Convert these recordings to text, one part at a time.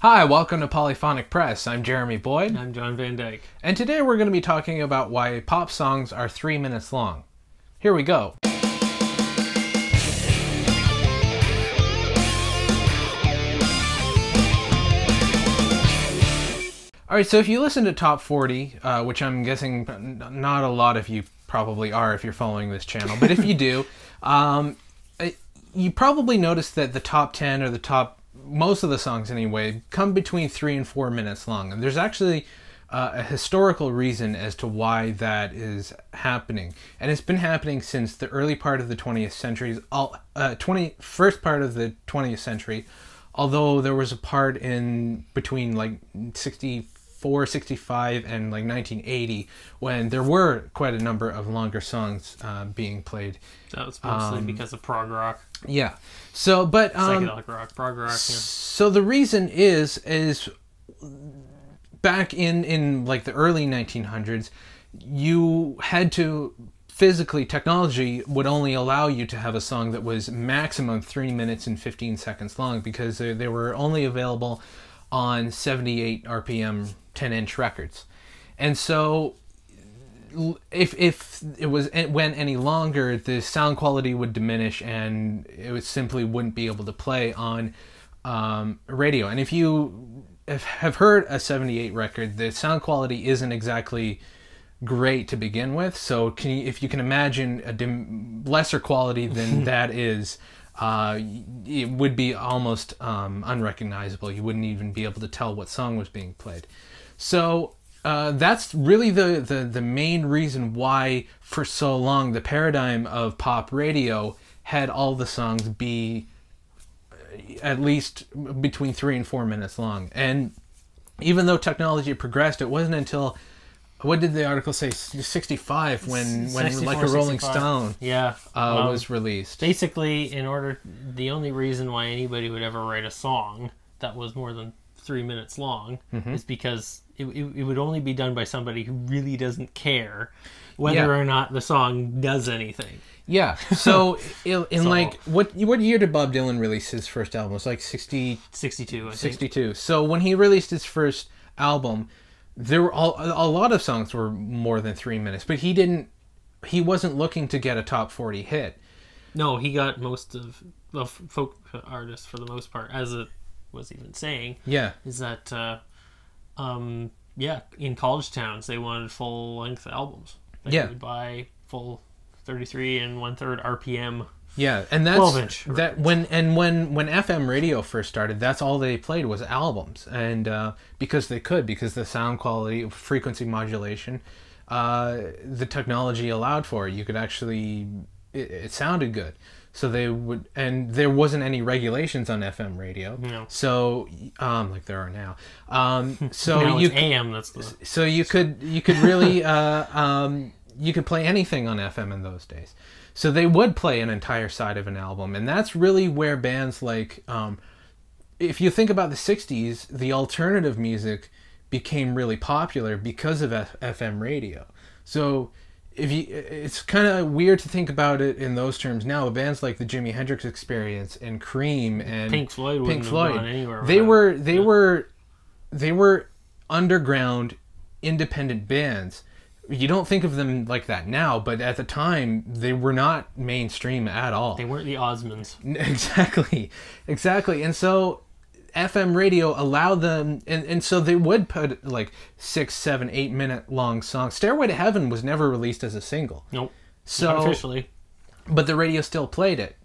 Hi, welcome to Polyphonic Press. I'm Jeremy Boyd. I'm John Van Dyke. And today we're going to be talking about why pop songs are 3 minutes long. Here we go. Alright, so if you listen to Top 40, which I'm guessing not a lot of you probably are if you're following this channel, but if you do, you probably noticed that the top 10 or most of the songs anyway, come between 3 and 4 minutes long. And there's actually a historical reason as to why that is happening. And it's been happening since the early part of the 20th century, first part of the 20th century, although there was a part in between like 64, 65 and like 1980 when there were quite a number of longer songs being played. That was mostly because of prog rock. Yeah. So, but psychedelic rock, prog rock. Yeah. So the reason is back in like the early 1900s, you had to technology would only allow you to have a song that was maximum 3 minutes and 15 seconds long because they were only available on 78 RPM 10-inch records. And so if it went any longer, the sound quality would diminish and simply wouldn't be able to play on radio. And if you have heard a 78 record, the sound quality isn't exactly great to begin with. So if you can imagine a lesser quality than that is, it would be almost unrecognizable. You wouldn't even be able to tell what song was being played. So that's really the main reason why for so long the paradigm of pop radio had all the songs be at least between 3 and 4 minutes long. And even though technology progressed, it wasn't until, what did the article say, 65 when like a Rolling 65. Stone was released. Basically, the only reason why anybody would ever write a song that was more than 3 minutes long is because it would only be done by somebody who really doesn't care whether or not the song does anything. Yeah. So like what year did Bob Dylan release his first album? It was like 62, I think. 62. So when he released his first album, there were a lot of songs were more than 3 minutes, but he wasn't looking to get a top 40 hit. No, he got most of folk artists for the most part, as it was even saying. Yeah. Is that in college towns they wanted full length albums. They would buy full 33 1/3 RPM. Yeah, and that's 12-inch. That when FM radio first started, that's all they played was albums, and because the sound quality, frequency modulation, the technology allowed for it. You could actually, it sounded good. So they would, and there wasn't any regulations on FM radio. No. So, like there are now. So now you it's AM. That's the. So you could really you could play anything on FM in those days. So they would play an entire side of an album, and that's really where bands like, if you think about the '60s, the alternative music became really popular because of FM radio. So it's kind of weird to think about it in those terms now. Bands like the Jimi Hendrix Experience and Cream and Pink Floyd wouldn't have gone anywhere. They were underground independent bands. You don't think of them like that now, but at the time they were not mainstream at all. They weren't the Osmonds. Exactly. And so FM radio allowed them, and so they would put like 6, 7, 8 minute long songs. Stairway to Heaven was never released as a single. Nope. So not officially. But the radio still played it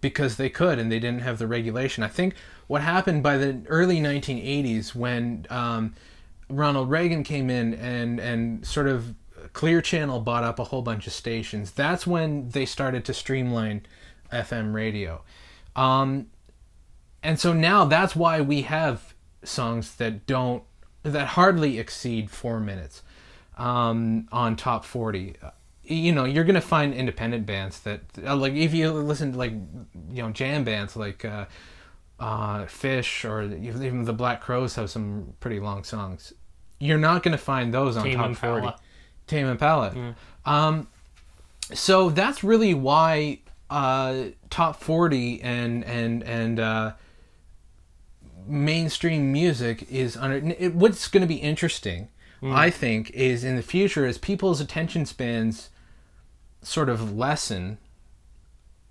because they could, and they didn't have the regulation. I think what happened by the early 1980s when Ronald Reagan came in and sort of Clear Channel bought up a whole bunch of stations. That's when they started to streamline FM radio. And so now that's why we have songs that hardly exceed 4 minutes on top 40. You know, you're gonna find independent bands that like if you listen to like jam bands like Fish or even the Black Crowes have some pretty long songs. You're not gonna find those on top 40. Tame Impala. So that's really why top 40 and mainstream music is what's going to be interesting, I think, is in the future as people's attention spans sort of lessen,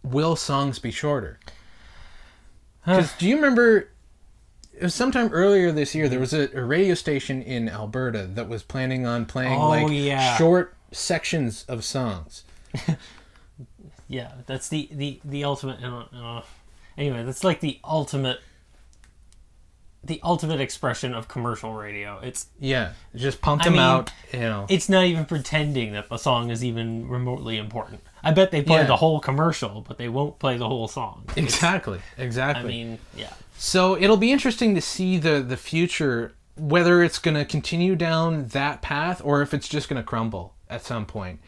will songs be shorter? Because do you remember, it was sometime earlier this year, there was a radio station in Alberta that was planning on playing short sections of songs. Yeah, that's the ultimate. Anyway, that's like the ultimate expression of commercial radio. It's just pump them out. You know, it's not even pretending that the song is even remotely important. I bet they play the whole commercial, but they won't play the whole song. Exactly. I mean, yeah. So it'll be interesting to see the future, whether it's going to continue down that path or if it's just going to crumble at some point.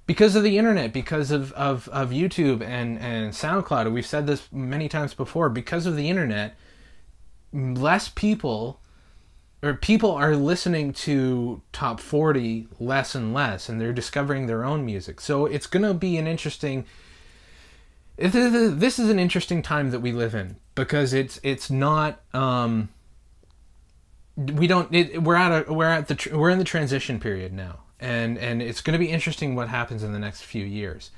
Because of the internet, because of YouTube and SoundCloud, we've said this many times before, because of the internet, less people are listening to top 40 less and less, and they're discovering their own music. So it's going to be an interesting... This is an interesting time that we live in, because it's not... we're in the transition period now. And it's going to be interesting what happens in the next few years.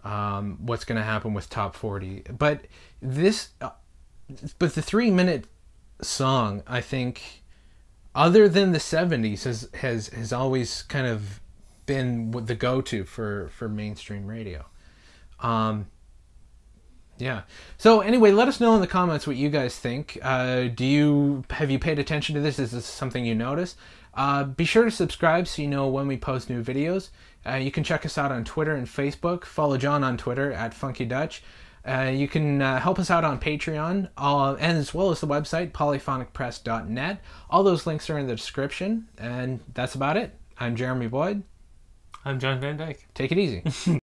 What's going to happen with top 40. But the 3-minute song, I think, other than the 70s, has always kind of been the go-to for mainstream radio. Yeah. So anyway, let us know in the comments what you guys think. Have you paid attention to this? Is this something you notice? Be sure to subscribe so you know when we post new videos. You can check us out on Twitter and Facebook. Follow John on Twitter at Funky Dutch. You can help us out on Patreon, and as well as the website, polyphonicpress.net. All those links are in the description, and that's about it. I'm Jeremy Boyd. I'm John Van Dyke. Take it easy.